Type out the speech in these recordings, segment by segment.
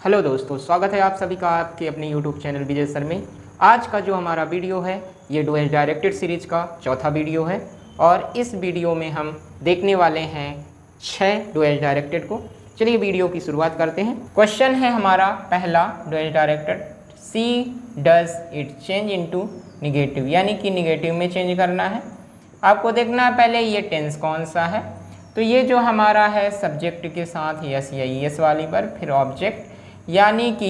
Hello दोस्तों, स्वागत है आप सभी का आपके अपने यूट्यूब चैनल विजय सर में। आज का जो हमारा वीडियो है ये डुएल डायरेक्टेड सीरीज का चौथा वीडियो है और इस वीडियो में हम देखने वाले हैं 6 डुएल डायरेक्टेड को। चलिए वीडियो की शुरुआत करते हैं। क्वेश्चन है हमारा पहला dual directed, see does it change into negative, यानी कि निगेटिव में चेंज करना है। आपको देखना है पहले ये टेंस कौन सा है। तो ये जो हमारा है सब्जेक्ट के साथ यस या ईएस वाली वर्ब, फिर ऑब्जेक्ट, यानी कि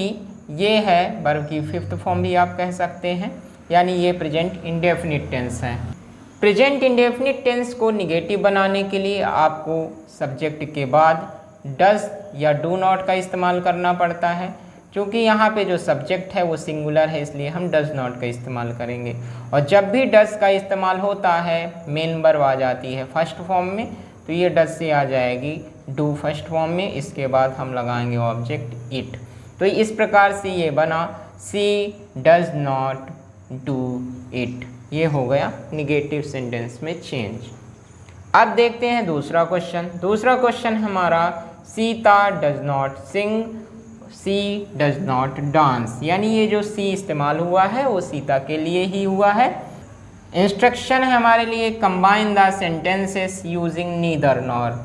ये है वर्ब की फिफ्थ फॉर्म भी आप कह सकते हैं, यानी ये प्रेजेंट इंडेफिनिट टेंस है। प्रेजेंट इंडेफिनिट टेंस को निगेटिव बनाने के लिए आपको सब्जेक्ट के बाद डज या डू नॉट का इस्तेमाल करना पड़ता है। क्योंकि यहाँ पे जो सब्जेक्ट है वो सिंगुलर है, इसलिए हम डज नॉट का इस्तेमाल करेंगे। और जब भी डज का इस्तेमाल होता है मेन वर्ब आ जाती है फर्स्ट फॉर्म में, तो ये डज से आ जाएगी डू फर्स्ट फॉर्म में, इसके बाद हम लगाएंगे ऑब्जेक्ट इट। तो इस प्रकार से ये बना सी डज नॉट डू इट, ये हो गया निगेटिव सेंटेंस में चेंज। अब देखते हैं दूसरा क्वेश्चन। दूसरा क्वेश्चन हमारा Sita does not sing, she does not dance, यानी ये जो सी इस्तेमाल हुआ है वो सीता के लिए ही हुआ है। इंस्ट्रक्शन है हमारे लिए combine the sentences using neither nor.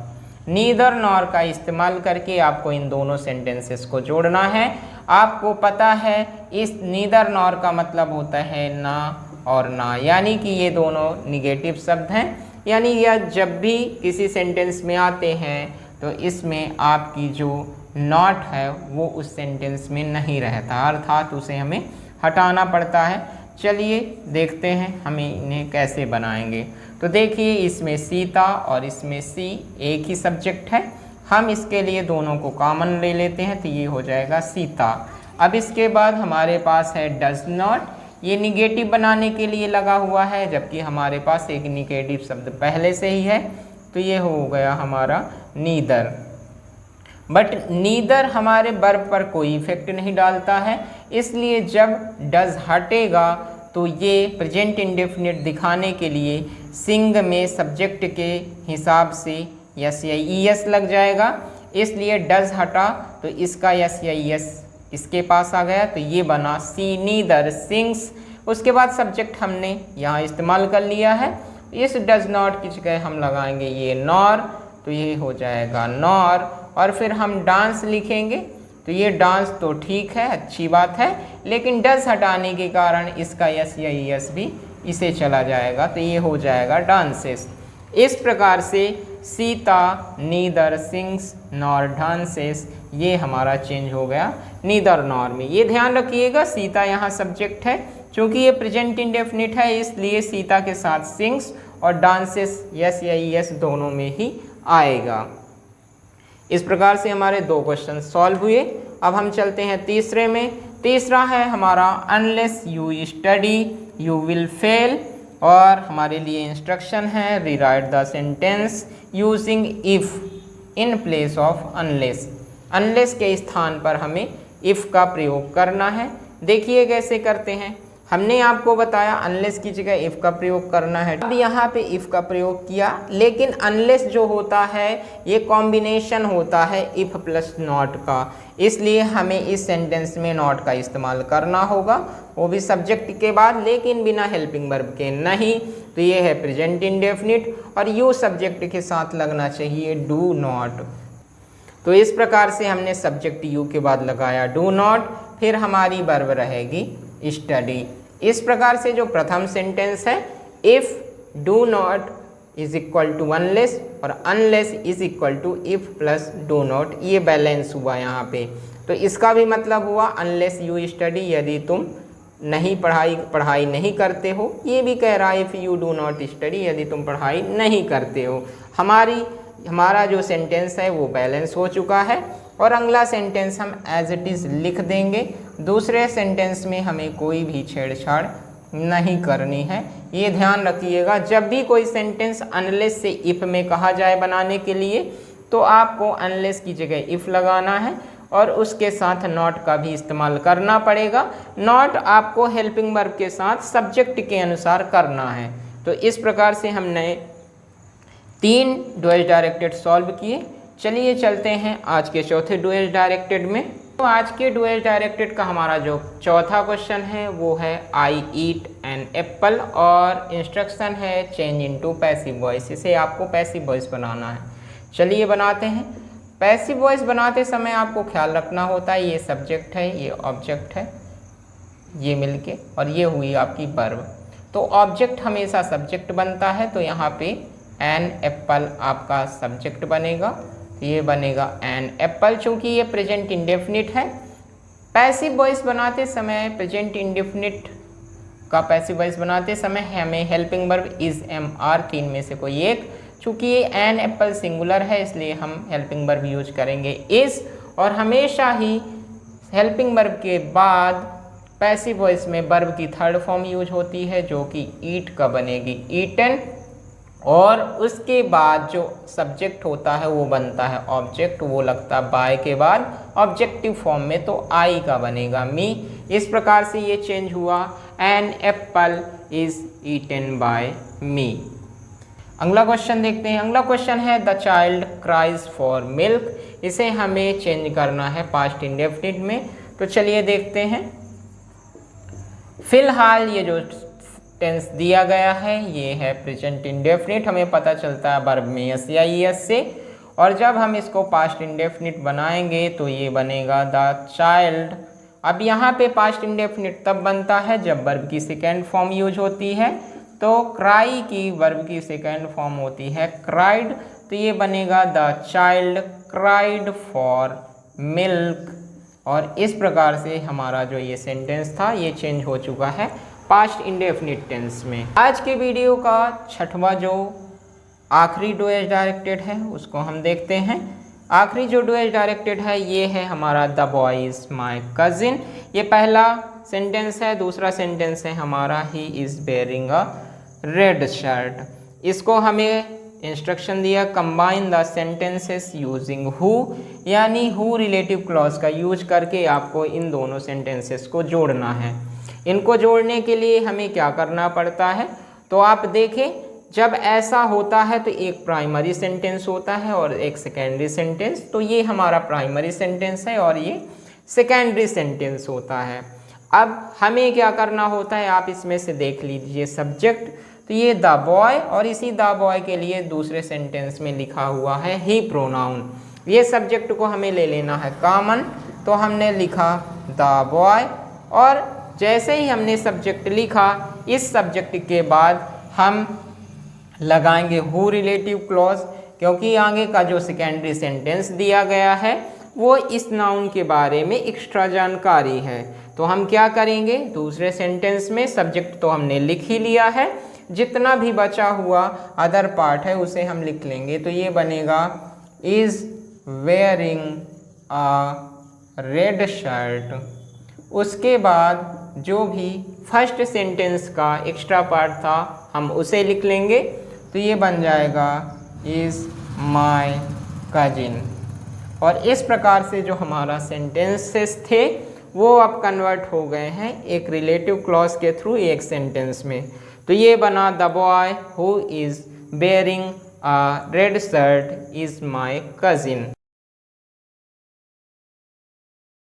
Neither nor का इस्तेमाल करके आपको इन दोनों सेंटेंसेस को जोड़ना है। आपको पता है इस नीदर नॉर का मतलब होता है ना और ना, यानी कि ये दोनों निगेटिव शब्द हैं, यानी यह जब भी किसी सेंटेंस में आते हैं तो इसमें आपकी जो नॉट है वो उस सेंटेंस में नहीं रहता, अर्थात उसे हमें हटाना पड़ता है। चलिए देखते हैं हमें इन्हें कैसे बनाएंगे। तो देखिए इसमें सीता और इसमें सी एक ही सब्जेक्ट है, हम इसके लिए दोनों को कॉमन ले लेते हैं, तो ये हो जाएगा सीता। अब इसके बाद हमारे पास है डज नॉट, ये निगेटिव बनाने के लिए लगा हुआ है, जबकि हमारे पास एक निगेटिव शब्द पहले से ही है, तो ये हो गया हमारा नीदर। बट नीदर हमारे वर्ब पर कोई इफेक्ट नहीं डालता है, इसलिए जब डज हटेगा तो ये प्रेजेंट इंडेफिनिट दिखाने के लिए सिंग में सब्जेक्ट के हिसाब से यस या ईएस लग जाएगा, इसलिए डज हटा तो इसका यस या ईएस इसके पास आ गया, तो ये बना सी नीदर सिंग्स। उसके बाद सब्जेक्ट हमने यहाँ इस्तेमाल कर लिया है, इस डज नॉट की जगह हम लगाएंगे ये नॉर, तो ये हो जाएगा नॉर। और फिर हम डांस लिखेंगे, तो ये डांस तो ठीक है, अच्छी बात है, लेकिन डज हटाने के कारण इसका यस या ईएस भी इसे चला जाएगा, तो ये हो जाएगा डांसेस। इस प्रकार से Sita neither sings nor dances, ये हमारा चेंज हो गया नीदर नॉर में। ये ध्यान रखिएगा सीता यहाँ सब्जेक्ट है, क्योंकि ये प्रेजेंट इंडेफिनिट है, इसलिए सीता के साथ सिंग्स और डांसेस यस या ईएस दोनों में ही आएगा। इस प्रकार से हमारे 2 क्वेश्चन सॉल्व हुए। अब हम चलते हैं तीसरे में। तीसरा है हमारा unless you study you will fail, और हमारे लिए इंस्ट्रक्शन है rewrite the sentence using if in place of unless. Unless के स्थान पर हमें इफ़ का प्रयोग करना है। देखिए कैसे करते हैं। हमने आपको बताया अनलेस की जगह इफ़ का प्रयोग करना है, अब यहाँ पे इफ़ का प्रयोग किया, लेकिन अनलेस जो होता है ये कॉम्बिनेशन होता है इफ़ प्लस नॉट का, इसलिए हमें इस सेंटेंस में नॉट का इस्तेमाल करना होगा, वो भी सब्जेक्ट के बाद, लेकिन बिना हेल्पिंग वर्ब के नहीं। तो ये है प्रेजेंट इंडेफिनिट और यू सब्जेक्ट के साथ लगना चाहिए डू नॉट। तो इस प्रकार से हमने सब्जेक्ट यू के बाद लगाया डू नॉट, फिर हमारी वर्ब रहेगी स्टडी। इस प्रकार से जो प्रथम सेंटेंस है if do not is equal to unless और unless is equal to if plus do not, ये बैलेंस हुआ यहाँ पे। तो इसका भी मतलब हुआ अनलेस यू स्टडी, यदि तुम नहीं पढ़ाई नहीं करते हो। ये भी कह रहा है if you do not study, यदि तुम पढ़ाई नहीं करते हो। हमारा जो सेंटेंस है वो बैलेंस हो चुका है और अगला सेंटेंस हम एज इट इज़ लिख देंगे। दूसरे सेंटेंस में हमें कोई भी छेड़छाड़ नहीं करनी है, ये ध्यान रखिएगा। जब भी कोई सेंटेंस अनलेस से इफ़ में कहा जाए बनाने के लिए, तो आपको अनलेस की जगह इफ़ लगाना है और उसके साथ नॉट का भी इस्तेमाल करना पड़ेगा। नॉट आपको हेल्पिंग वर्ब के साथ सब्जेक्ट के अनुसार करना है। तो इस प्रकार से हमने 3 डुएल डायरेक्टेड सॉल्व किए। चलिए चलते हैं आज के चौथे डुएल डायरेक्टेड में। तो आज के डू एज डायरेक्टेड का हमारा जो चौथा क्वेश्चन है वो है आई ईट एन एप्पल और इंस्ट्रक्शन है चेंज इनटू पैसिव वॉइस। इसे आपको पैसिव वॉइस बनाना है। चलिए बनाते हैं। पैसिव वॉइस बनाते समय आपको ख्याल रखना होता है ये सब्जेक्ट है, ये ऑब्जेक्ट है, ये मिलके, और ये हुई आपकी वर्ब। तो ऑब्जेक्ट हमेशा सब्जेक्ट बनता है, तो यहाँ पे एन एप्पल आपका सब्जेक्ट बनेगा। ये बनेगा एन एप्पल, चूँकि ये प्रेजेंट इंडेफिनिट है। पैसिव वॉइस बनाते समय प्रेजेंट इंडेफिनिट का पैसिव वॉइस बनाते समय हमें helping verb is am are तीन में से कोई एक, चूँकि ये एन एप्पल सिंगुलर है इसलिए हम हेल्पिंग वर्ब यूज करेंगे इज, और हमेशा ही हेल्पिंग वर्ब के बाद पैसिव वॉइस में वर्ब की थर्ड फॉर्म यूज होती है जो कि ईट का बनेगी ईटन, और उसके बाद जो सब्जेक्ट होता है वो बनता है ऑब्जेक्ट, वो लगता है बाय के बाद ऑब्जेक्टिव फॉर्म में, तो आई का बनेगा मी। इस प्रकार से ये चेंज हुआ, an apple is eaten by me. अगला क्वेश्चन देखते हैं। अगला क्वेश्चन है the child cries for milk. इसे हमें चेंज करना है पास्ट इंडेफिनिट में। तो चलिए देखते हैं। फिलहाल ये जो टेंस दिया गया है ये है प्रेजेंट इंडेफिनिट, हमें पता चलता है वर्ब में एस या ईएस से, और जब हम इसको पास्ट इंडेफिनिट बनाएंगे तो ये बनेगा द चाइल्ड। अब यहाँ पे पास्ट इंडेफिनिट तब बनता है जब वर्ब की सेकेंड फॉर्म यूज होती है, तो क्राई की वर्ब की सेकेंड फॉर्म होती है क्राइड, तो ये बनेगा the child cried for milk. और इस प्रकार से हमारा जो ये सेंटेंस था ये चेंज हो चुका है पास्ट इंडेफिनिट टेंस में। आज के वीडियो का छठवां जो आखिरी डू एज डायरेक्टेड है उसको हम देखते हैं। आखिरी जो डू एज डायरेक्टेड है ये है हमारा the boy is my cousin. ये पहला सेंटेंस है। दूसरा सेंटेंस है हमारा he is wearing a red shirt. इसको हमें इंस्ट्रक्शन दिया combine the sentences using who, यानी हु रिलेटिव क्लॉज का यूज करके आपको इन दोनों सेंटेंसेस को जोड़ना है। इनको जोड़ने के लिए हमें क्या करना पड़ता है, तो आप देखें जब ऐसा होता है तो एक प्राइमरी सेंटेंस होता है और एक सेकेंडरी सेंटेंस। तो ये हमारा प्राइमरी सेंटेंस है और ये सेकेंडरी सेंटेंस होता है। अब हमें क्या करना होता है, आप इसमें से देख लीजिए सब्जेक्ट, तो ये द बॉय, और इसी द बॉय के लिए दूसरे सेंटेंस में लिखा हुआ है ही प्रोनाउन। ये सब्जेक्ट को हमें ले लेना है कॉमन, तो हमने लिखा द बॉय, और जैसे ही हमने सब्जेक्ट लिखा इस सब्जेक्ट के बाद हम लगाएंगे हु रिलेटिव क्लॉज, क्योंकि आगे का जो सेकेंडरी सेंटेंस दिया गया है वो इस नाउन के बारे में एक्स्ट्रा जानकारी है। तो हम क्या करेंगे, दूसरे सेंटेंस में सब्जेक्ट तो हमने लिख ही लिया है, जितना भी बचा हुआ अदर पार्ट है उसे हम लिख लेंगे। तो ये बनेगा is wearing a red shirt. उसके बाद जो भी फर्स्ट सेंटेंस का एक्स्ट्रा पार्ट था हम उसे लिख लेंगे, तो ये बन जाएगा इज़ माई कजिन। और इस प्रकार से जो हमारा सेंटेंसेस थे वो अब कन्वर्ट हो गए हैं एक रिलेटिव क्लॉज के थ्रू एक सेंटेंस में। तो ये बना the boy who is wearing a red shirt is my cousin.